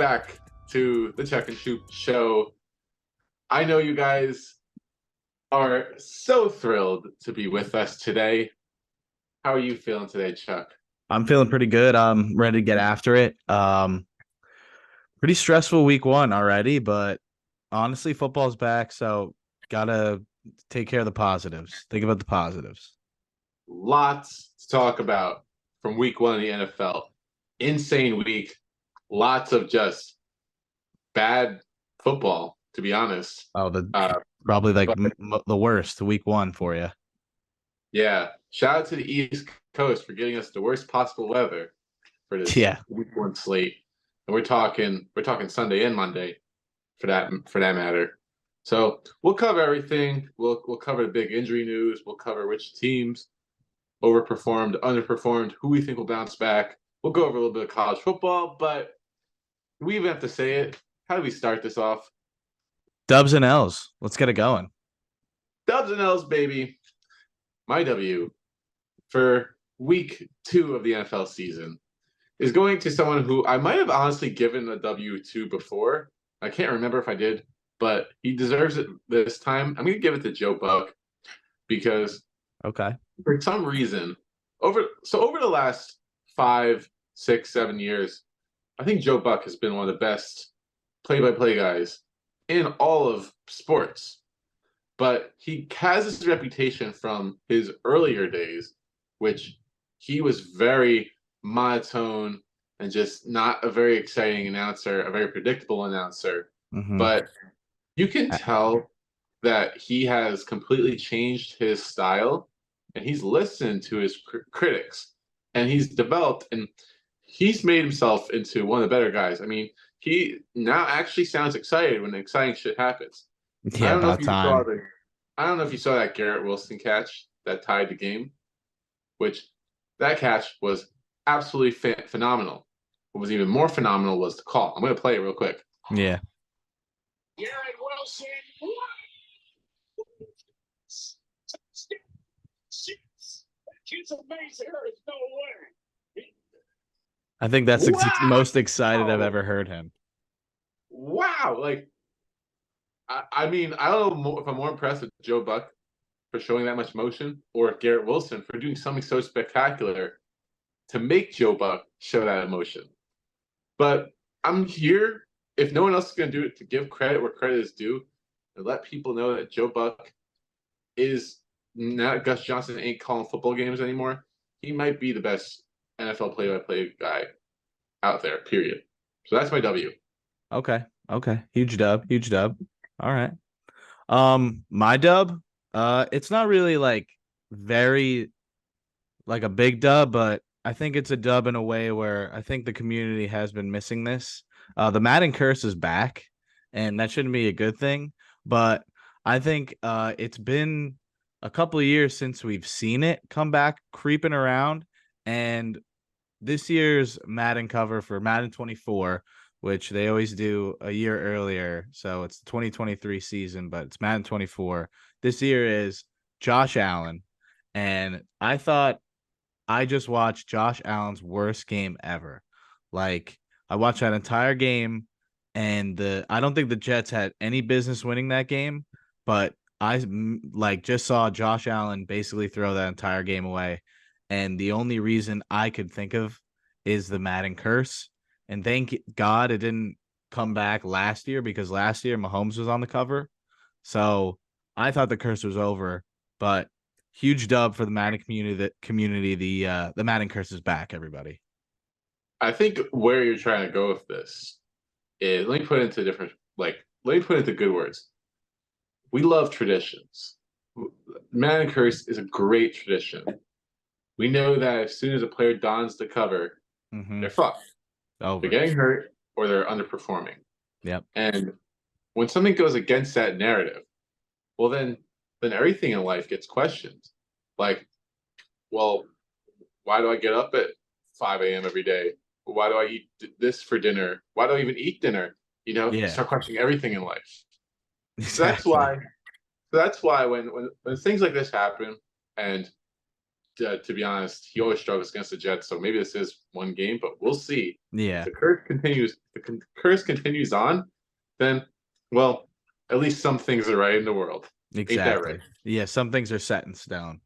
back to the Chuck and Schup show. I know you guys are so thrilled to be with us today. How are you feeling today, Chuck? I'm feeling pretty good. I'm ready to get after it. Pretty stressful week one already, but honestly, football's back, so gotta take care of the positives. Think about the positives. Lots to talk about from week one of the NFL. Insane week. Lots of just bad football, to be honest. Oh, Uh, probably like but the worst week one for you. yeah, shout out to the East Coast for getting us the worst possible weather for this Yeah, week one slate. And we're talking Sunday and Monday for that matter. So we'll cover everything. We'll cover the big injury news. We'll cover which teams overperformed, underperformed, who we think will bounce back. We'll go over a little bit of college football, but we even have to say it. How do we start this off? Dubs and L's. Let's get it going. Dubs and L's, baby. My W for week two of the NFL season is going to someone who I might have honestly given a W to before. I can't remember if I did, but he deserves it this time. I'm going to give it to Joe Buck because Okay. for some reason, over the last 5, 6, 7 years, I think Joe Buck has been one of the best play-by-play guys in all of sports. But he has this reputation from his earlier days, which he was very monotone and just not a very exciting announcer, a very predictable announcer. Mm-hmm. But you can tell that he has completely changed his style and he's listened to his critics and he's developed and he's made himself into one of the better guys. I mean, he now actually sounds excited when exciting shit happens. I Yeah, don't know if about you saw time. the I don't know if you saw that Garrett Wilson catch that tied the game, which that catch was absolutely phenomenal. What was even more phenomenal was the call. I'm going to play it real quick. Yeah. Garrett Wilson. Kid's amazing. There is no way. I think that's the most excited I've Wow. ever heard him. Wow. Like, I mean, I don't know if I'm more impressed with Joe Buck for showing that much motion or Garrett Wilson for doing something so spectacular to make Joe Buck show that emotion. But I'm here, if no one else is going to do it, to give credit where credit is due and let people know that Joe Buck is not Gus Johnson ain't calling football games anymore. He might be the best NFL play-by-play guy out there, period. So that's my W. Okay. Okay. Huge dub. Huge dub. All right. My dub, it's not really like very like a big dub, but I think it's a dub in a way where I think the community has been missing this. The Madden curse is back, and that shouldn't be a good thing. But I think it's been a couple of years since we've seen it come back creeping around. And this year's Madden cover for Madden 24, which they always do a year earlier. So it's the 2023 season, but it's Madden 24. This year is Josh Allen. And I thought I just watched Josh Allen's worst game ever. Like I watched that entire game, and I don't think the Jets had any business winning that game, but like just saw Josh Allen basically throw that entire game away. And the only reason I could think of is the Madden curse. And thank God it didn't come back last year because last year Mahomes was on the cover. So I thought the curse was over, but huge dub for the Madden community. The Madden curse is back. Everybody. I think where you're trying to go with this is let me put it into good words. We love traditions. Madden Curse is a great tradition. We know that as soon as a player dons the cover, Mm-hmm. they're fucked. They're Over. getting hurt or they're underperforming. Yep. And when something goes against that narrative, well then everything in life gets questioned. Like, well, why do I get up at 5 a.m. every day? Why do I eat this for dinner? Why do I even eat dinner? You Yeah. start questioning everything in life. So that's Exactly. why. So that's why when things like this happen, and to be honest, he always struggles against the Jets. So maybe this is one game, but we'll see. If Yeah, the curse continues on, then well, at least some things are right in the world. Ain't that right? exactly. Yeah, some things are set in stone.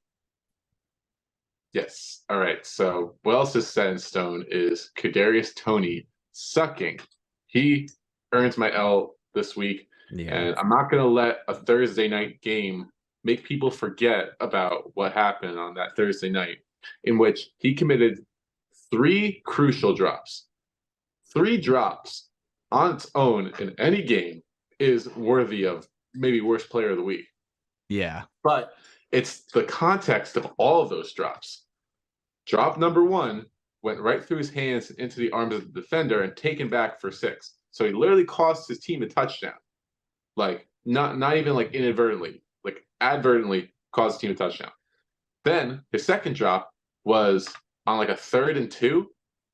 Yes. All right. So what else is set in stone is Kadarius Toney sucking. He earns my L this week, Yeah. and I'm not going to let a Thursday night game make people forget about what happened on that Thursday night, in which he committed three crucial drops. Three drops on its own in any game is worthy of maybe worst player of the week. Yeah. But it's the context of all of those drops. Drop number one went right through his hands and into the arms of the defender and taken back for 6. So he literally cost his team a touchdown. Like not even like inadvertently, like advertently caused his team a touchdown. Then his second drop was on like a 3rd and 2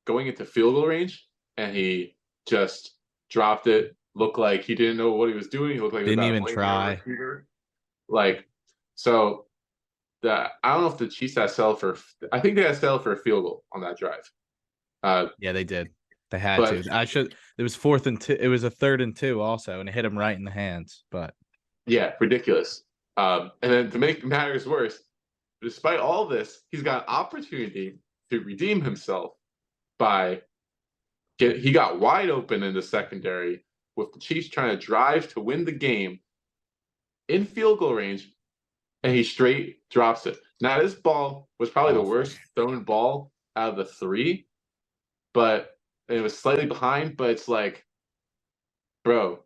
going into field goal range, and he just dropped it. Looked like he didn't know what he was doing. He looked like he was Didn't about to even blame the try. receiver. Like, so I don't know if the Chiefs had settled for. I think they had settled for a field goal on that drive. Yeah, they did. They had to. But I should. It was 4th and 2. It was a 3rd and 2 also, and it hit him right in the hands. But yeah, ridiculous. And then to make matters worse, despite all this, he's got an opportunity to redeem himself by he got wide open in the secondary with the Chiefs trying to drive to win the game in field goal range, and he straight drops it. Now this ball was probably the awful. worst thrown ball out of the three, but it was slightly behind. But it's like, bro,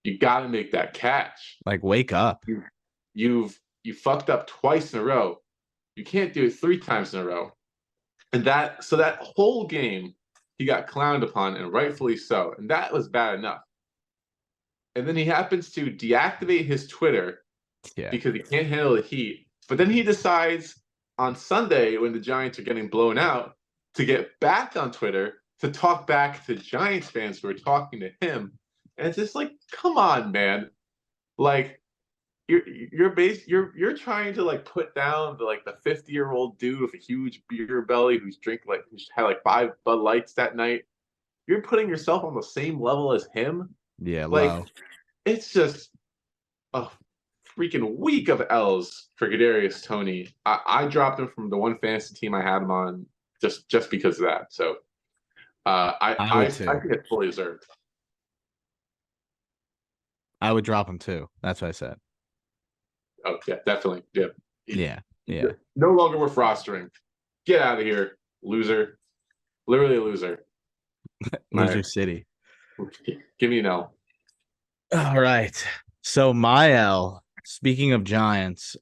you got to make that catch. Like, wake up. You fucked up twice in a row. You can't do it 3 times in a row. And that whole game he got clowned upon, and rightfully so. And that was bad enough. And then he happens to deactivate his Twitter Yeah. because he can't handle the heat. But then he decides on Sunday, when the Giants are getting blown out, to get back on Twitter to talk back to Giants fans who are talking to him. And it's just like, come on, man. Like, you're trying to like put down the 50-year-old dude with a huge beer belly who's had like 5 Bud Lights that night. You're putting yourself on the same level as him. Yeah, Like, low. it's just a freaking week of L's for Kadarius Toney. I dropped him from the one fantasy team I had him on just because of that. So I I would think too. it's fully deserved. I would drop him too. That's what I said. Oh yeah, definitely. Yeah. Yeah. Yeah. No longer worth rostering. Get out of here, loser. Literally a loser. All Loser right. City. Give me an L. All right. So my L, speaking of Giants,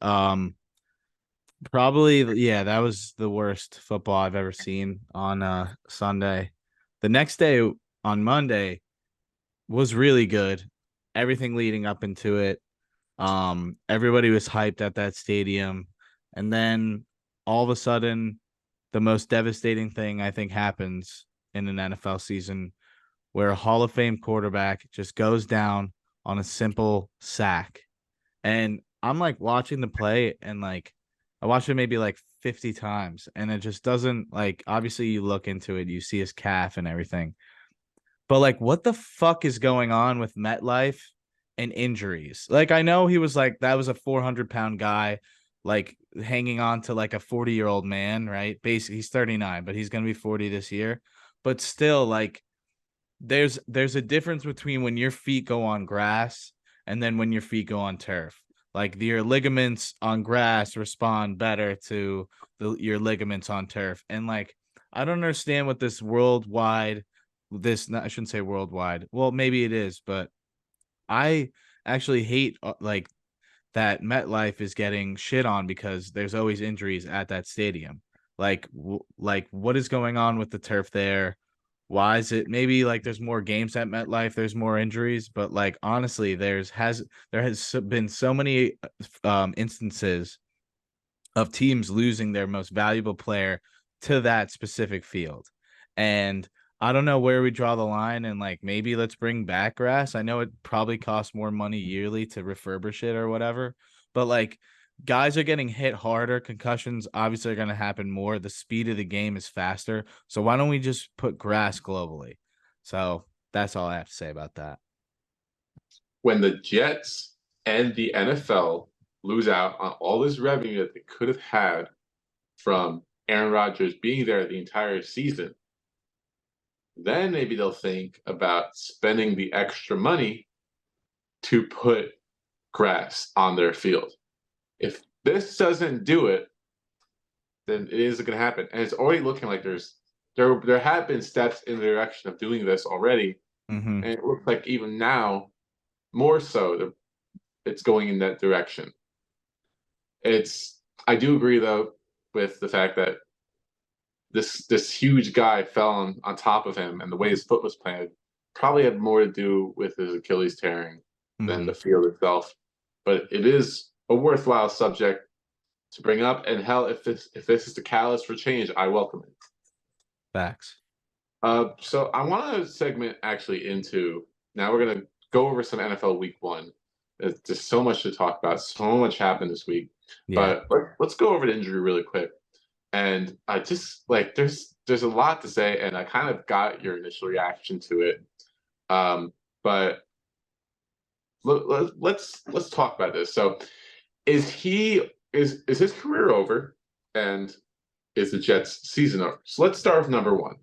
probably yeah, that was the worst football I've ever seen on Sunday. The next day on Monday was really good. Everything leading up into it. Everybody was hyped at that stadium. And then all of a sudden, the most devastating thing I think happens in an NFL season where a Hall of Fame quarterback just goes down on a simple sack. And I'm like watching the play and like I watched it maybe like 50 times and it just doesn't like obviously you look into it, you see his calf and everything. But like what the fuck is going on with MetLife and injuries? Like I know he was like that was a 400-pound guy like hanging on to like a 40-year-old man, right? Basically he's 39, but he's going to be 40 this year. But still like there's a difference between when your feet go on grass and then when your feet go on turf. Like your ligaments on grass respond better to your ligaments on turf. And like I don't understand what this worldwide I shouldn't say worldwide. Well, maybe it is, but I actually hate like that MetLife is getting shit on because there's always injuries at that stadium. Like what is going on with the turf there? Why is it maybe like there's more games at MetLife, there's more injuries, but like honestly, there has been so many instances of teams losing their most valuable player to that specific field. And I don't know where we draw the line and like maybe let's bring back grass. I know it probably costs more money yearly to refurbish it or whatever, but like guys are getting hit harder. Concussions obviously are going to happen more. The speed of the game is faster. So why don't we just put grass globally? So that's all I have to say about that. When the Jets and the NFL lose out on all this revenue that they could have had from Aaron Rodgers being there the entire season, then maybe they'll think about spending the extra money to put grass on their field. If this doesn't do it, then it isn't going to happen. And it's already looking like there have been steps in the direction of doing this already, Mm-hmm. and it looks like even now more so it's going in that direction. I do agree though with the fact that this huge guy fell on top of him, and the way his foot was planted probably had more to do with his Achilles tearing than Mm-hmm. the field itself. But it is a worthwhile subject to bring up, and hell, if this is the catalyst for change, I welcome it. Facts. So I want to segment actually into now we're gonna go over some NFL Week 1. There's just so much to talk about. So much happened this week, Yeah. but let's go over the injury really quick. And I just like there's a lot to say, and I kind of got your initial reaction to it. But let's talk about this. So, is his career over, and is the Jets' season over? So let's start with number one.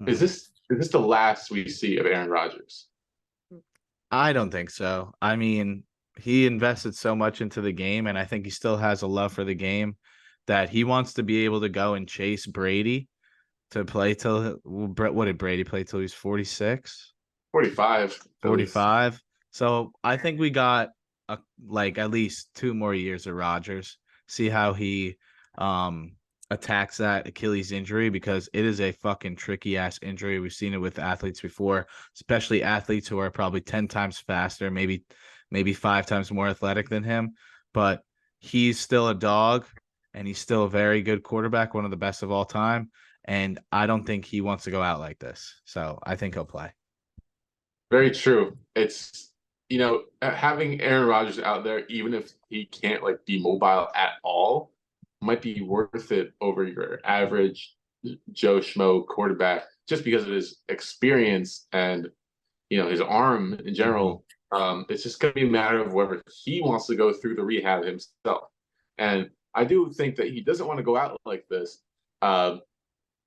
Is Mm-hmm. this the last we see of Aaron Rodgers? I don't think so. I mean, he invested so much into the game, and I think he still has a love for the game that he wants to be able to go and chase Brady to play till what did Brady play till he was 46? 45 at least. 45. So I think we got like at least 2 more years of Rodgers. See how he um attacks that Achilles injury because it is a fucking tricky ass injury. We've seen it with athletes before, especially athletes who are probably 10 times faster, maybe 5 times more athletic than him, but he's still a dog and he's still a very good quarterback, one of the best of all time, and I don't think he wants to go out like this. So I think he'll play. Very true. It's having Aaron Rodgers out there, even if he can't like be mobile at all, might be worth it over your average Joe Schmo quarterback, just because of his experience and his arm in Mhm. general. It's just going to be a matter of whether he wants to go through the rehab himself. And I do think that he doesn't want to go out like this. Um,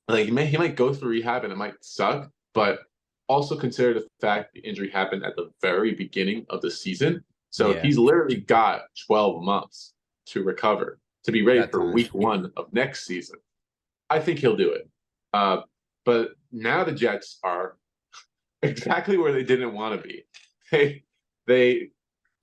like he might go through rehab and it might suck, but also consider the fact the injury happened at the very beginning of the season. So Yeah, he's literally got 12 months to recover to be ready that for time. week 1 of next season. I think he'll do it. But now the Jets are exactly where they didn't want to be. They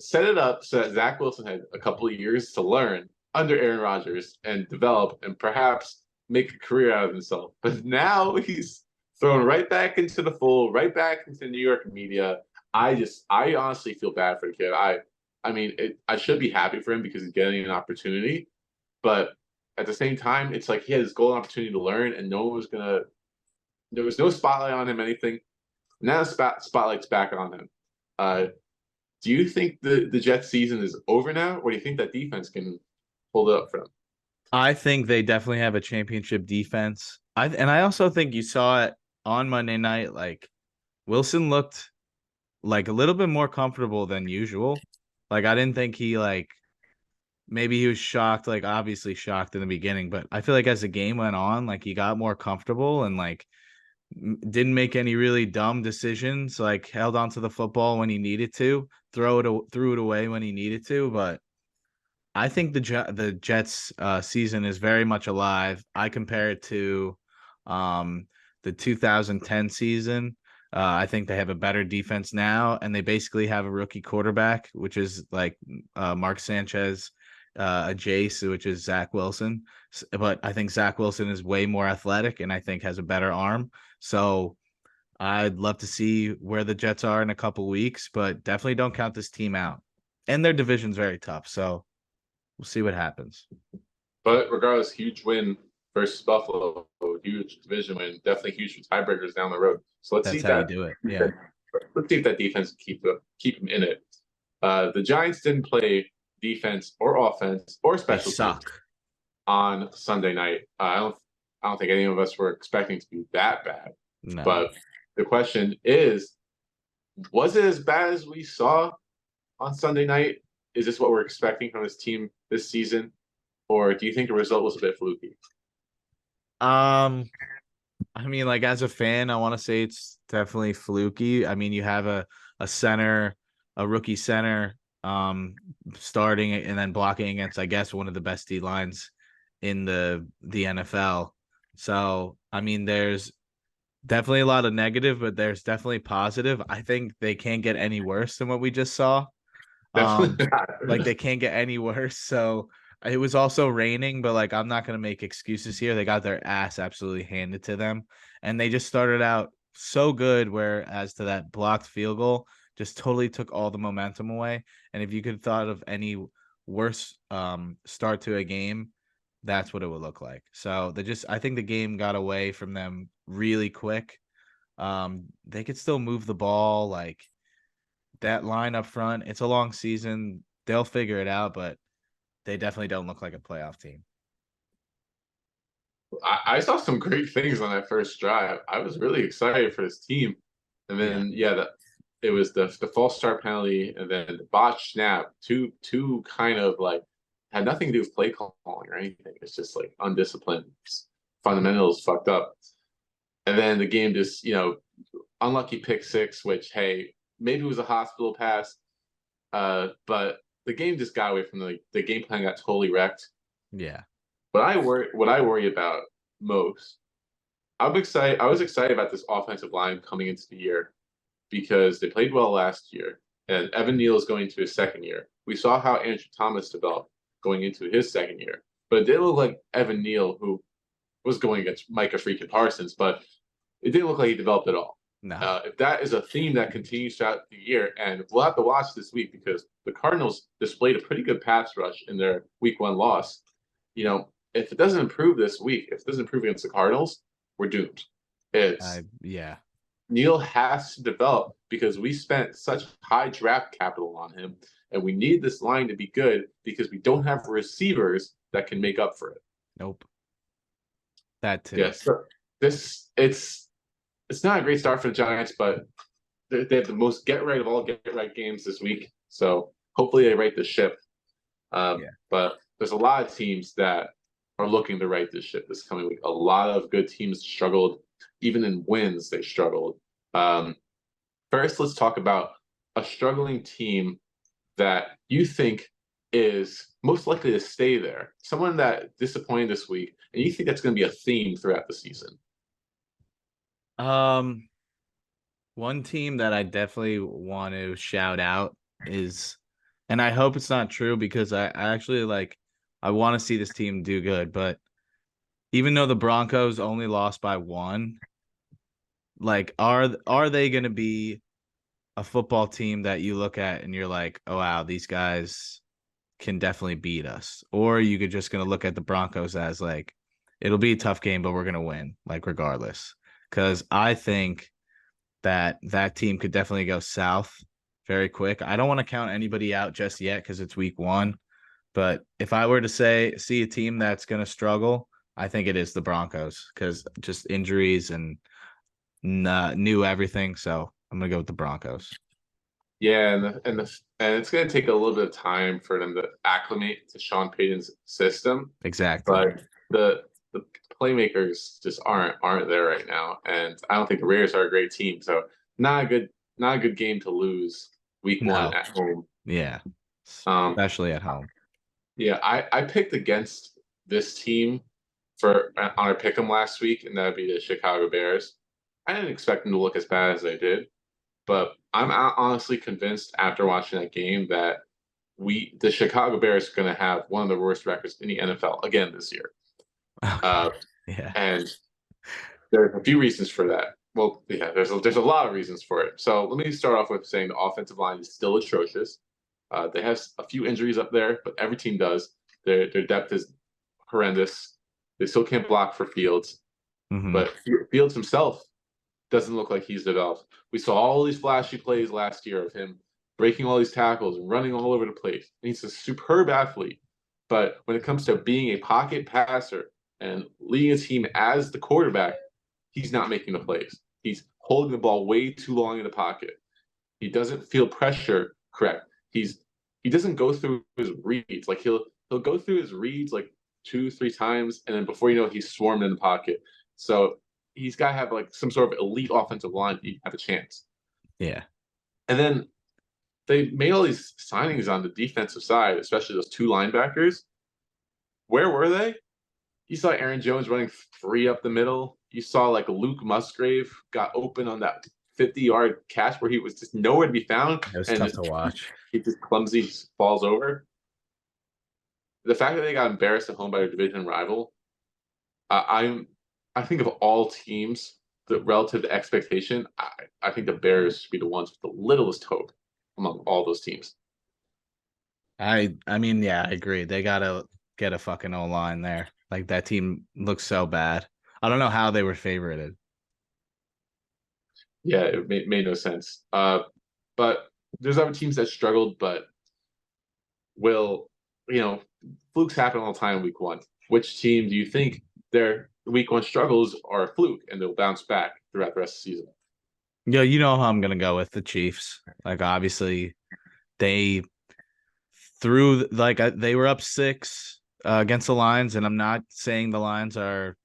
set it up so that Zach Wilson had a couple of years to learn under Aaron Rodgers and develop and perhaps make a career out of himself. But now he's thrown right back into the fold, right back into New York media. I honestly feel bad for the kid. I should be happy for him because he's getting an opportunity, but at the same time, it's like he had his golden opportunity to learn, and no one was gonna. There was no spotlight on him. Anything. Now the spotlight's back on him. Uh, do you think the Jets season is over now, or do you think that defense can hold it up for them? I think they definitely have a championship defense. I also think you saw it on Monday night. Like Wilson looked like a little bit more comfortable than usual. Like I didn't think he like maybe he was shocked, like obviously shocked in the beginning, but I feel like as the game went on, like he got more comfortable and like didn't make any really dumb decisions. Like held on to the football when he needed to, threw it away when he needed to, but I think the Jets season is very much alive. I compare it to um, the 2010 season. I think they have a better defense now, and they basically have a rookie quarterback, which is like Mark Sanchez, a Jace, which is Zach Wilson. But I think Zach Wilson is way more athletic, and I think has a better arm. So I'd love to see where the Jets are in a couple weeks, but definitely don't count this team out. And their division's very tough, so we'll see what happens. But regardless, huge win versus Buffalo, huge division win, definitely huge tiebreakers down the road. So let's see That's if how you that do it. Yeah. let's see if that defense keep them in it. The Giants didn't play defense or offense or They special teams suck. on Sunday night. I don't think any of us were expecting to be that bad. No. But the question is, was it as bad as we saw on Sunday night? Is this what we're expecting from this team this season? Or do you think the result was a bit fluky? Um, I mean, like as a fan, I want to say it's definitely fluky. I mean, you have a center, a rookie center, starting and then blocking against, I guess, one of the best D lines in the NFL. So, I mean, there's definitely a lot of negative, but there's definitely positive. I think they can't get any worse than what we just saw. Um, Definitely not. like they can't get any worse. So it was also raining, but like I'm not gonna make excuses here. They got their ass absolutely handed to them, and they just started out so good. Whereas to that blocked field goal, just totally took all the momentum away. And if you could thought of any worse start to a game, that's what it would look like. So I think the game got away from them really quick. They could still move the ball, like that line up front. It's a long season. They'll figure it out, but they definitely don't look like a playoff team. I saw some great things on that first drive. I was really excited for this team. And Yeah. then it was the false start penalty and then the botch snap. Two kind of like had nothing to do with play calling or anything. It's just like undisciplined fundamentals fucked up. And then the game just, unlucky pick six, which hey, maybe it was a hospital pass. But the game just got away from the game plan got totally wrecked. Yeah. What I worry about most, I was excited about this offensive line coming into the year because they played well last year, and Evan Neal is going into his second year. We saw how Andrew Thomas developed going into his second year, but it didn't look like Evan Neal, who was going against Micah freaking Parsons, but it didn't look like he developed at all. No. If that is a theme that continues throughout the year, and we'll have to watch this week because the Cardinals displayed a pretty good pass rush in their week one loss. If it doesn't improve this week, if it doesn't improve against the Cardinals, we're doomed. It's Yeah. Neil has to develop because we spent such high draft capital on him, and we need this line to be good because we don't have receivers that can make up for it. Nope. That too. Yes, so it's not a great start for the Giants, but they have the most get right of all get right games this week. So hopefully they right the ship. Yeah. But there's a lot of teams that are looking to right this ship this coming week. A lot of good teams struggled. Even in wins, they struggled. First, let's talk about a struggling team that you think is most likely to stay there. Someone that disappointed this week, and you think that's going to be a theme throughout the season. One team that I definitely want to shout out is, and I hope it's not true because I actually I want to see this team do good, but even though the Broncos only lost by one, like are they going to be a football team that you look at and you're like, oh wow, these guys can definitely beat us? Or you could just going to look at the Broncos as like, it'll be a tough game, but we're going to win, like regardless. Because I think that team could definitely go south very quick. I don't want to count anybody out just yet because it's week one. But if I were to see a team that's going to struggle, I think it is the Broncos because just injuries and new everything. So I'm gonna go with the Broncos. Yeah, and it's going to take a little bit of time for them to acclimate to Sean Payton's system, Exactly. but the playmakers just aren't there right now, and I don't think the Raiders are a great team. So not a good game to lose week one No. at home. Yeah. Um, Especially at home. yeah, I picked against this team for on our pick'em last week, and that would be the Chicago Bears. I didn't expect them to look as bad as they did. But I'm honestly convinced after watching that game that the Chicago Bears are going to have one of the worst records in the NFL again this year. Okay. Uh, Yeah. and there's a few reasons for that. Well, yeah, there's a lot of reasons for it. So let me start off with saying the offensive line is still atrocious. They have a few injuries up there, but every team does. Their depth is horrendous. They still can't block for Fields, Mm-hmm. but Fields himself doesn't look like he's developed. We saw all these flashy plays last year of him breaking all these tackles and running all over the place. And he's a superb athlete. But when it comes to being a pocket passer and leading a team as the quarterback, he's not making the plays. He's holding the ball way too long in the pocket. He doesn't feel pressure correct. He doesn't go through his reads. Like he'll go through his reads like 2, 3 times, and then before you know it, he's swarmed in the pocket. So he's got to have like some sort of elite offensive line to have a chance. Yeah. And then they made all these signings on the defensive side, especially those 2 linebackers. Where were they? You saw Aaron Jones running free up the middle. You saw like Luke Musgrave got open on that 50-yard catch where he was just nowhere to be found. It was And tough to watch. he just clumsy just falls over. The fact that they got embarrassed at home by their division rival, I think of all teams, the relative to expectation, I think the Bears should be the ones with the littlest hope among all those teams. I mean, yeah, I agree. They gotta get a fucking O-line there. Like that team looks so bad. I don't know how they were favorited. Yeah, it made no sense. But there's other teams that struggled, but will, flukes happen all the time in week one. Which team do you think their week one struggles are a fluke and they'll bounce back throughout the rest of the season? Yeah, you know how I'm gonna go with the Chiefs. Like obviously they threw they were up 6 against the Lions, and I'm not saying the Lions are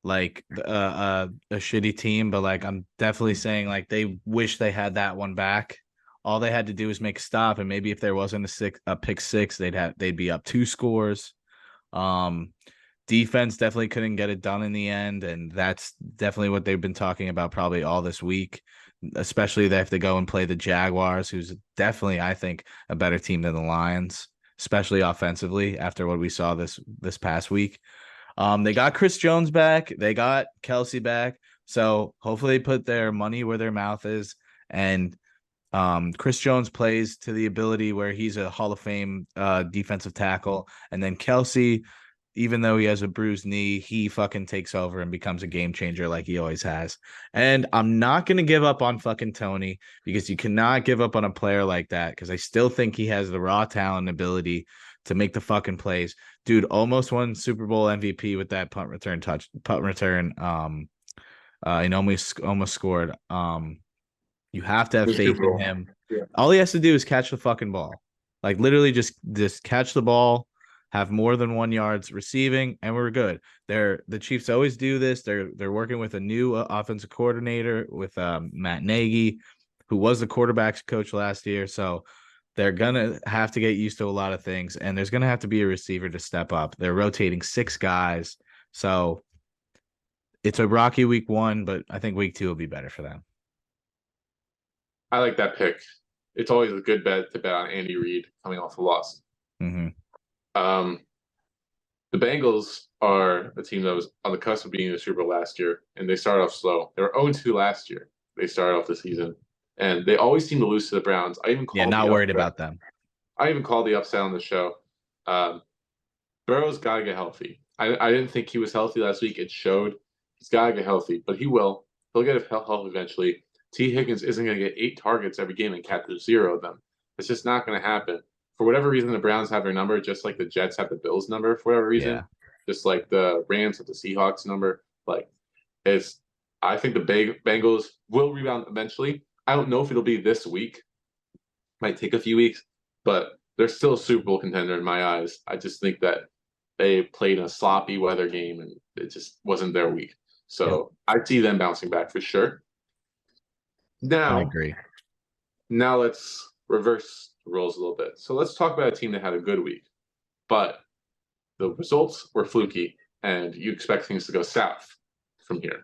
like a shitty team, but like I'm definitely saying like they wish they had that one back. All they had to do was make a stop, and maybe if there wasn't a pick six, they'd be up 2 scores. Defense definitely couldn't get it done in the end, and that's definitely what they've been talking about probably all this week. Especially they have to go and play the Jaguars, who's definitely, I think, a better team than the Lions, especially offensively after what we saw this past week. They got Chris Jones back, they got Kelsey back, so hopefully they put their money where their mouth is. And Chris Jones plays to the ability where he's a Hall of Fame defensive tackle, and then Kelsey, even though he has a bruised knee, he fucking takes over and becomes a game changer like he always has. And I'm not going to give up on fucking Tony, because you cannot give up on a player like that, because I still think he has the raw talent and ability to make the fucking plays. Dude almost won Super Bowl MVP with that punt return. And almost scored. You have to have faith in him. Yeah. All he has to do is catch the fucking ball. Like literally just catch the ball, have more than 1 yards receiving, and we're good. The Chiefs always do this. They're working with a new offensive coordinator with Matt Nagy, who was the quarterback's coach last year. So they're gonna have to get used to a lot of things, and there's gonna have to be a receiver to step up. They're rotating 6 guys, so it's a rocky week 1, but I think week 2 will be better for them. I like that pick. It's always a good bet to bet on Andy Reid coming off a loss. Mm-hmm. The Bengals are a team that was on the cusp of being in the Super Bowl last year, and they started off slow. They were 0-2 last year. They started off the season, and they always seem to lose to the Browns. Not worried about them. I even called the upset on the show. Burrow's got to get healthy. I didn't think he was healthy last week. It showed. He's got to get healthy, but he will. He'll get healthy eventually. T. Higgins isn't going to get 8 targets every game and capture 0 of them. It's just not going to happen. For whatever reason, the Browns have their number, just like the Jets have the Bills number for whatever reason. Yeah. Just like the Rams have the Seahawks number. I think the Bengals will rebound eventually. I don't know if it'll be this week. Might take a few weeks, but they're still a Super Bowl contender in my eyes. I just think that they played in a sloppy weather game and it just wasn't their week. So I see them bouncing back for sure. Now, I agree. Now let's reverse the roles a little bit. So let's talk about a team that had a good week, but the results were fluky, and you expect things to go south from here.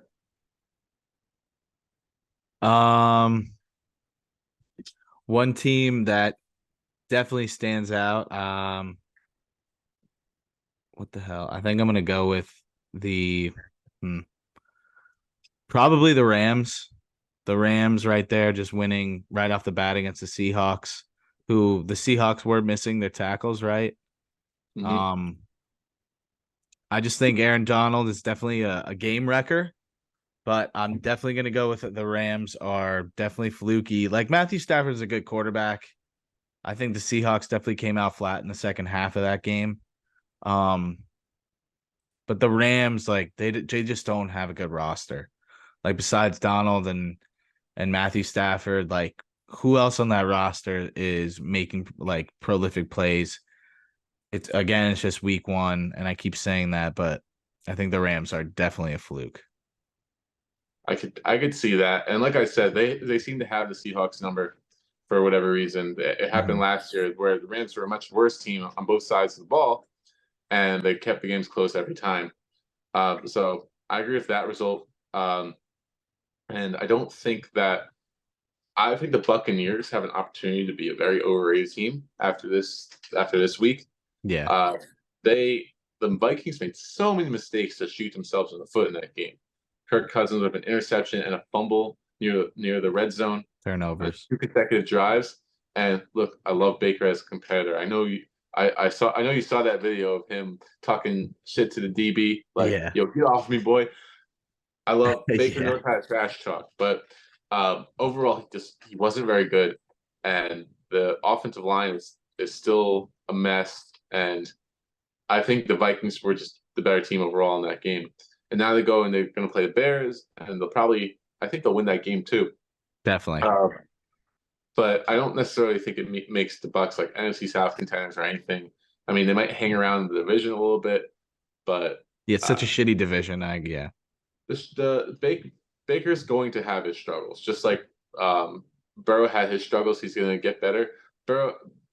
One team that definitely stands out. What the hell? I think I'm gonna go with probably the Rams. The Rams right there, just winning right off the bat against the Seahawks, who the Seahawks were missing their tackles, right? Mm-hmm. I just think Aaron Donald is definitely a game wrecker, but I'm definitely going to go with it. The Rams are definitely fluky. Like Matthew Stafford is a good quarterback. I think the Seahawks definitely came out flat in the second half of that game. Um, but the Rams, like they just don't have a good roster. Like besides Donald and Matthew Stafford, like who else on that roster is making like prolific plays? It's just week one, and I keep saying that, but I think the Rams are definitely a fluke. I could see that. And like I said, they seem to have the Seahawks number for whatever reason. It happened Mhm. last year where the Rams were a much worse team on both sides of the ball, and they kept the games close every time. So I agree with that result. And I don't think that I think the Buccaneers have an opportunity to be a very overrated team after this week. Yeah, Uh, they the Vikings made so many mistakes to shoot themselves in the foot in that game. Kirk Cousins with an interception and a fumble near the red zone on turnovers. 2 consecutive drives. And look, I love Baker as a competitor. I know you. I know you saw that video of him talking shit to the DB, like, Yeah, "Yo, get off me, boy." I love Baker yeah, knows how to trash talk, but overall, he wasn't very good, and the offensive line is still a mess. And I think the Vikings were just the better team overall in that game. And now they go and they're going to play the Bears, and I think they'll win that game too. definitely. Uh, but I don't necessarily think it makes the Bucks like NFC South contenders or anything. I mean, they might hang around the division a little bit, but Yeah, it's such a uh, shitty division. Yeah, Baker's going to have his struggles, just like Burrow had his struggles. He's going to get better.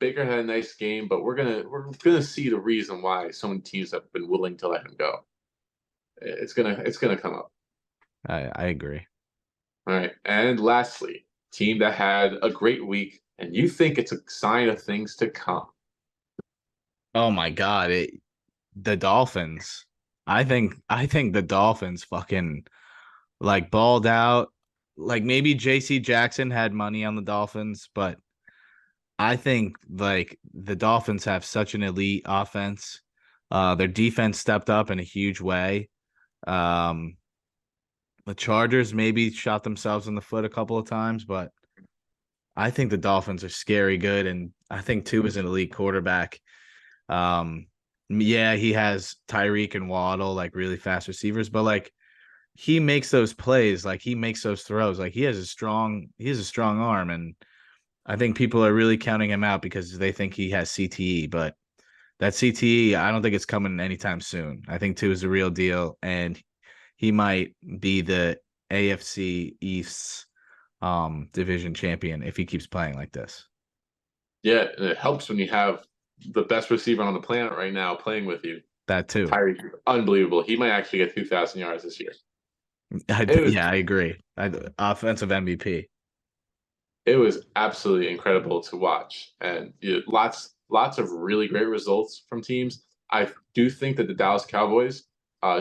Baker had a nice game, but we're gonna see the reason why so many teams have been willing to let him go. It's gonna come up. I agree. All right, and lastly, team that had a great week, and you think it's a sign of things to come. Oh my god, the Dolphins. I think the Dolphins fucking like balled out. Like maybe JC Jackson had money on the Dolphins, but I think like the Dolphins have such an elite offense. Their defense stepped up in a huge way. Um, the Chargers maybe shot themselves in the foot a couple of times, but I think the Dolphins are scary good, and I think Tua is an elite quarterback. Um, yeah, he has Tyreek and Waddle, like really fast receivers, but like he makes those plays, like he makes those throws, like he has a strong arm, and I think people are really counting him out because they think he has CTE, but that CTE, I don't think it's coming anytime soon. I think Tua is the real deal, and he might be the AFC East division champion if he keeps playing like this. Yeah, and it helps when you have the best receiver on the planet right now playing with you. That too. Tyreek, unbelievable. He might actually get 2,000 yards this year. It was Yeah, I agree. Offensive MVP. it was absolutely incredible to watch, and lots of really great results from teams. I do think that the Dallas Cowboys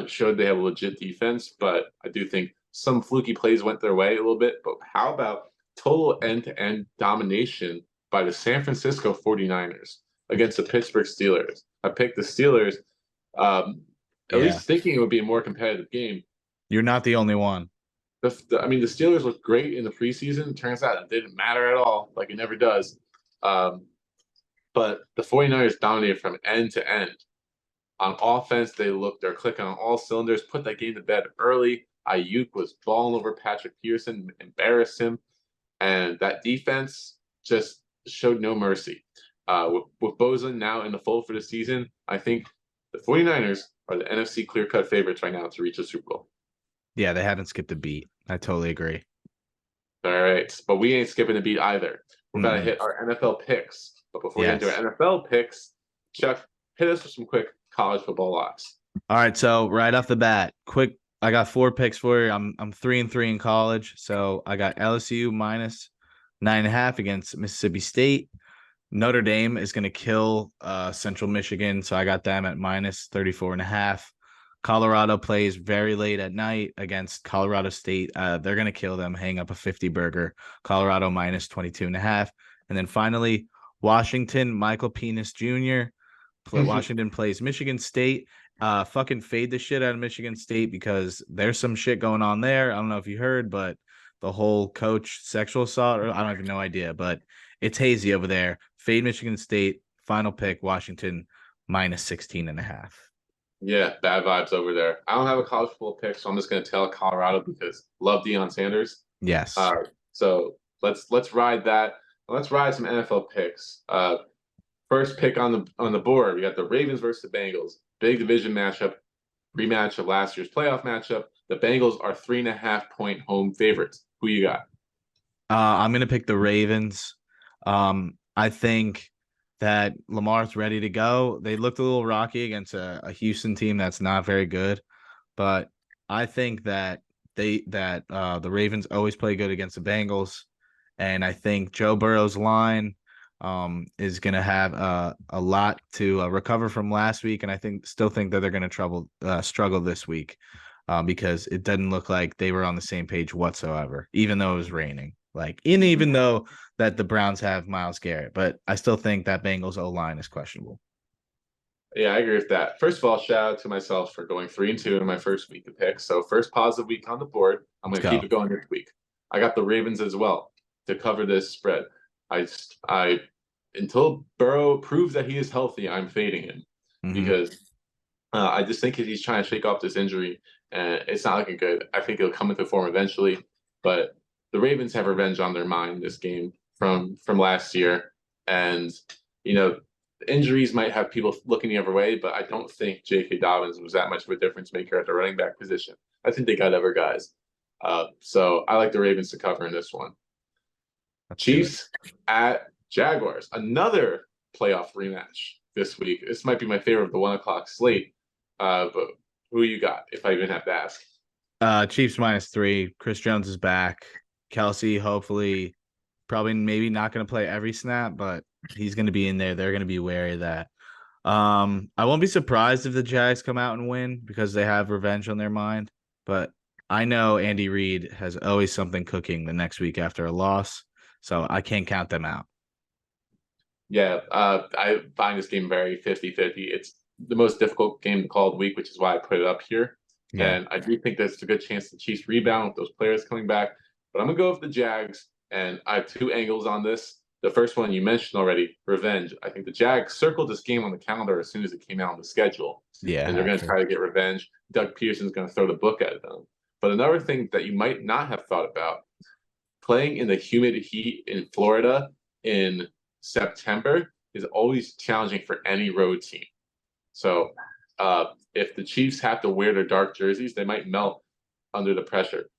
showed they have a legit defense, but I do think some fluky plays went their way a little bit. But how about total end-to-end domination by the San Francisco 49ers against the Pittsburgh Steelers? I picked the Steelers, um, at Yeah, least thinking it would be a more competitive game. you're not the only one. I mean, the Steelers looked great in the preseason. It turns out it didn't matter at all, like it never does. Um, but the 49ers dominated from end to end. On offense, they're clicking on all cylinders, put that game to bed early. Ayuk was balling over Patrick Pearson, embarrassed him, and that defense just showed no mercy. With Bosa now in the fold for the season, I think the 49ers are the NFC clear-cut favorites right now to reach the Super Bowl. Yeah, they haven't skipped a beat. I totally agree. All right, but we ain't skipping a beat either. We're about to Mm-mm. hit our NFL picks. But before we get into Yes. our NFL picks, Chuck, hit us with some quick college football locks. All right. So right off the bat, quick. I got 4 picks for you. I'm 3-3 in college. So I got LSU minus 9.5 against Mississippi State. Notre Dame is going to kill Central Michigan. So I got them at minus 34.5. Colorado plays very late at night against Colorado State. They're going to kill them, hang up a 50 burger. Colorado minus 22.5. And then finally, Washington, Michael Penis Jr. Washington plays Michigan State. Fucking fade the shit out of Michigan State because there's some shit going on there. I don't know if you heard, but the whole coach sexual assault, or I don't have no idea, but It's hazy over there. Fade Michigan State. Final pick, Washington minus 16.5. Yeah, bad vibes over there. I don't have a college football pick, so I'm just gonna tell Colorado because love Deion Sanders. Yes. So let's ride that. Let's ride some NFL picks. First pick on the board, we got the Ravens versus the Bengals. Big division matchup, rematch of last year's playoff matchup. The Bengals are 3.5 point home favorites. Who you got? I'm gonna pick the Ravens. I think that Lamar's ready to go. They looked a little rocky against a Houston team that's not very good, but I think that the Ravens always play good against the Bengals, and I think Joe Burrow's line is gonna have a lot to recover from last week, and I still think that they're gonna struggle this week. Because it doesn't look like they were on the same page whatsoever, even though it was raining. Like, and even though that the Browns have Myles Garrett, but I still think that Bengals O line is questionable. Yeah, I agree with that. First of all, shout out to myself for going 3-2 in my first week of picks. So first positive week on the board. I'm Let's going to keep go. it going this week. I got the Ravens as well to cover this spread. I until Burrow proves that he is healthy, I'm fading him Mm-hmm. because I just think he's trying to shake off this injury, and it's not looking good. I think it'll come into form eventually, but the Ravens have revenge on their mind this game from last year, and you know injuries might have people looking the other way, but I don't think J.K. Dobbins was that much of a difference maker at the running back position. I think they got other guys. So I like the Ravens to cover in this one. Let's do it. Chiefs at Jaguars, another playoff rematch this week. This might be my favorite of the 1 o'clock slate. But who you got? If I even have to ask. Chiefs -3. Chris Jones is back. Kelsey, hopefully, probably maybe not going to play every snap, but he's going to be in there. They're going to be wary of that. I won't be surprised if the Jags come out and win because they have revenge on their mind. But I know Andy Reid has always something cooking the next week after a loss, so I can't count them out. Yeah, I find this game very 50-50. It's the most difficult game to call of the week, which is why I put it up here. Yeah. And I do think there's a good chance the Chiefs rebound with those players coming back. But I'm gonna go with the Jags, and I have two angles on this. The first one you mentioned already, revenge. I think the Jags circled this game on the calendar as soon as it came out on the schedule, Yeah, and they're have gonna to. try to get revenge. Doug Peterson's gonna throw the book at them. But another thing that you might not have thought about, playing in the humid heat in Florida in September is always challenging for any road team. So if the Chiefs have to wear their dark jerseys, they might melt under the pressure.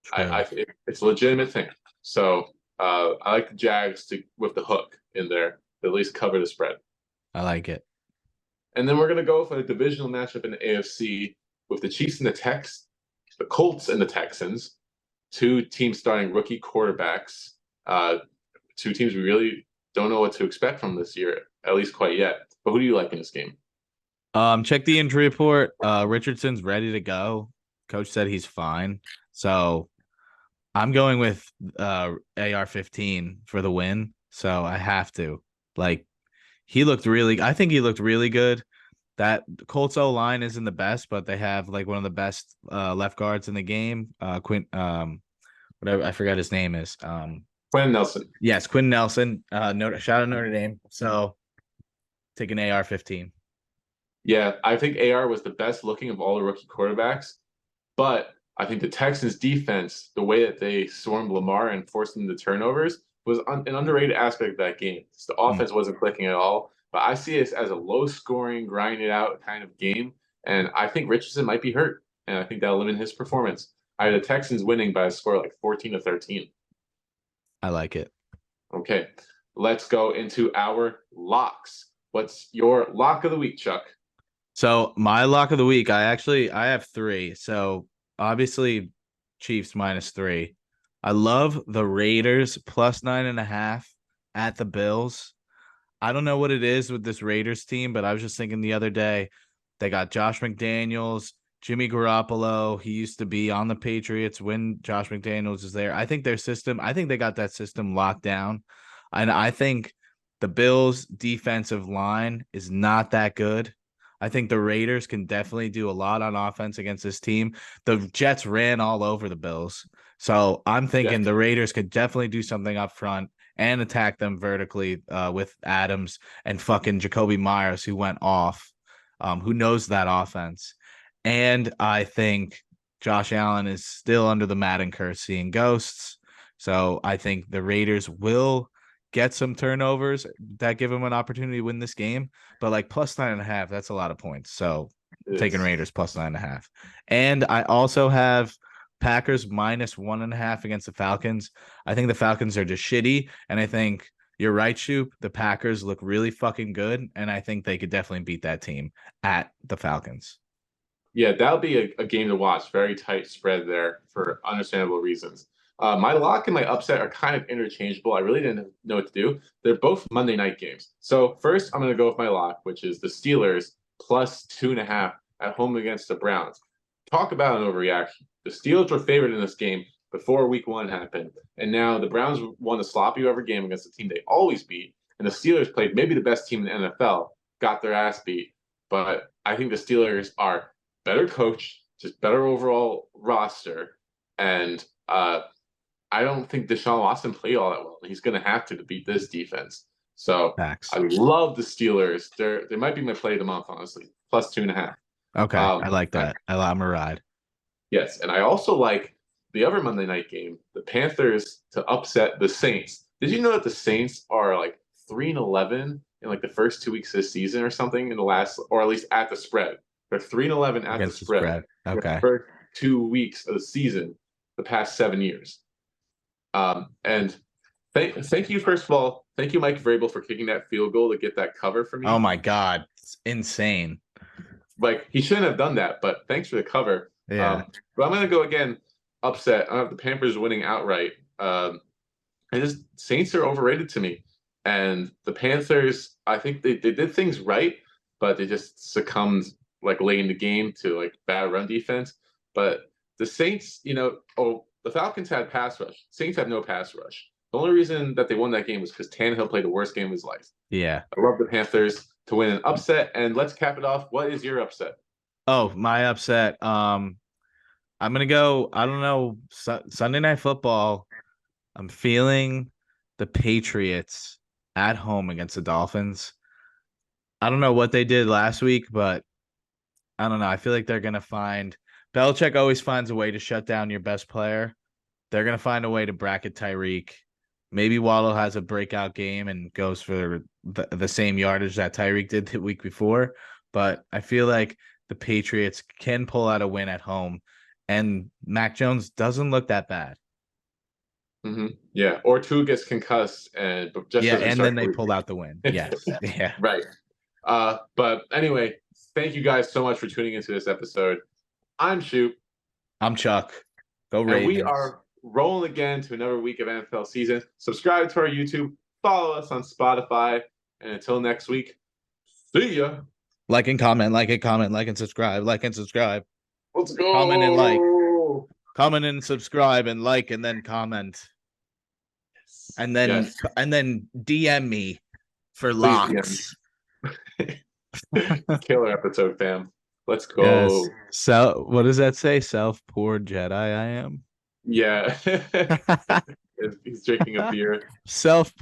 True. It's a legitimate thing. So I like the Jags to with the hook in there to at least cover the spread. I like it. And then we're gonna go for a divisional matchup in the AFC with the Chiefs and the Colts and the Texans, two teams starting rookie quarterbacks. Two teams we really don't know what to expect from this year, at least quite yet. But who do you like in this game? Check the injury report. Richardson's ready to go. Coach said he's fine. So I'm going with AR-15 for the win. So I have to. Like, I think he looked really good. That Colts O line isn't the best, but they have like one of the best left guards in the game. Quint whatever, I forgot his name is. Quentin Nelson. Yes, Quinn Nelson. Shout out Notre Dame. So take an AR-15. Yeah, I think AR was the best looking of all the rookie quarterbacks, but I think the Texans defense, the way that they swarmed Lamar and forced him to turnovers, was an underrated aspect of that game. The offense wasn't clicking at all, but I see it as a low scoring, grind it out kind of game. And I think Richardson might be hurt, and I think that'll limit his performance. I had the Texans winning by a score like 14-13. I like it. Okay, let's go into our locks. What's your lock of the week, Chuck? So my lock of the week, I have three. So obviously Chiefs -3. I love the Raiders +9.5 at the Bills. I don't know what it is with this Raiders team, but I was just thinking the other day, they got Josh McDaniels, Jimmy Garoppolo. He used to be on the Patriots when Josh McDaniels is there. I think they got that system locked down. And I think the Bills' defensive line is not that good. I think the Raiders can definitely do a lot on offense against this team. The Jets ran all over the Bills. So I'm Yeah. thinking the Raiders could definitely do something up front and attack them vertically with Adams and fucking Jacoby Myers, who went off, who knows that offense. And I think Josh Allen is still under the Madden curse, seeing ghosts. So I think the Raiders will get some turnovers that give them an opportunity to win this game. But like +9.5, that's a lot of points. So It taking is. Raiders +9.5. And I also have Packers -1.5 against the Falcons. I think the Falcons are just shitty. And I think you're right, Shoop. The Packers look really fucking good. And I think they could definitely beat that team at the Falcons. Yeah, that'll be a game to watch. Very tight spread there for understandable reasons. My lock and my upset are kind of interchangeable. I really didn't know what to do. They're both Monday night games. So first, I'm going to go with my lock, which is the Steelers +2.5 at home against the Browns. Talk about an overreaction. The Steelers were favored in this game before Week 1 happened, and now the Browns won a sloppy over game against the team they always beat, and the Steelers played maybe the best team in the NFL, got their ass beat. But I think the Steelers are better coach, just better overall roster, and I don't think Deshaun Watson played all that well. He's going to have to beat this defense. So Facts. I love the Steelers. They might be my play of the month, honestly. +2.5. Okay. I like that. I'm a ride. Yes, and I also like the other Monday night game, the Panthers to upset the Saints. Did you know that the Saints are like 3-11 in like the first 2 weeks of the season or something in the last, or at least at the spread? They're 3-11 at the Against the spread spread. in the Okay. first 2 weeks of the season, the past 7 years. And thank you, first of all. Thank you, Mike Vrabel, for kicking that field goal to get that cover for me. Oh my God. It's insane. Like, he shouldn't have done that, but thanks for the cover. Yeah. But I'm gonna go again, upset. I have the Panthers winning outright. And just Saints are overrated to me. And the Panthers, I think they did things right, but they just succumbed like late in the game to like bad run defense. But the Saints, the Falcons had pass rush. Saints have no pass rush. The only reason that they won that game was because Tannehill played the worst game of his life. Yeah. I love the Panthers to win an upset. And let's cap it off. What is your upset? Oh, my upset. I'm gonna go. I don't know. Sunday Night Football. I'm feeling the Patriots at home against the Dolphins. I don't know what they did last week, but I don't know. I feel like they're gonna find Belichick always finds a way to shut down your best player. They're gonna find a way to bracket Tyreek. Maybe Waddle has a breakout game and goes for the same yardage that Tyreek did the week before. But I feel like the Patriots can pull out a win at home, and Mac Jones doesn't look that bad. Mm-hmm. Yeah, or two gets concussed, and just Yeah, as we and start then they pulled out the win. Yes. Yeah. right. But anyway, thank you guys so much for tuning into this episode. I'm Shoop, I'm Chuck. Go and we Ravens. are rolling again to another week of NFL season. Subscribe to our YouTube, follow us on Spotify, and until next week, see ya. Like and comment, like and comment, like and subscribe, like and subscribe. Let's Comment and like. go. Comment and subscribe and like and then comment. And then Yes. and then DM me for Please locks. Killer episode, fam. Let's go. Yes. So what does that say? Self-poured Jedi I am. Yeah. He's drinking a beer. Self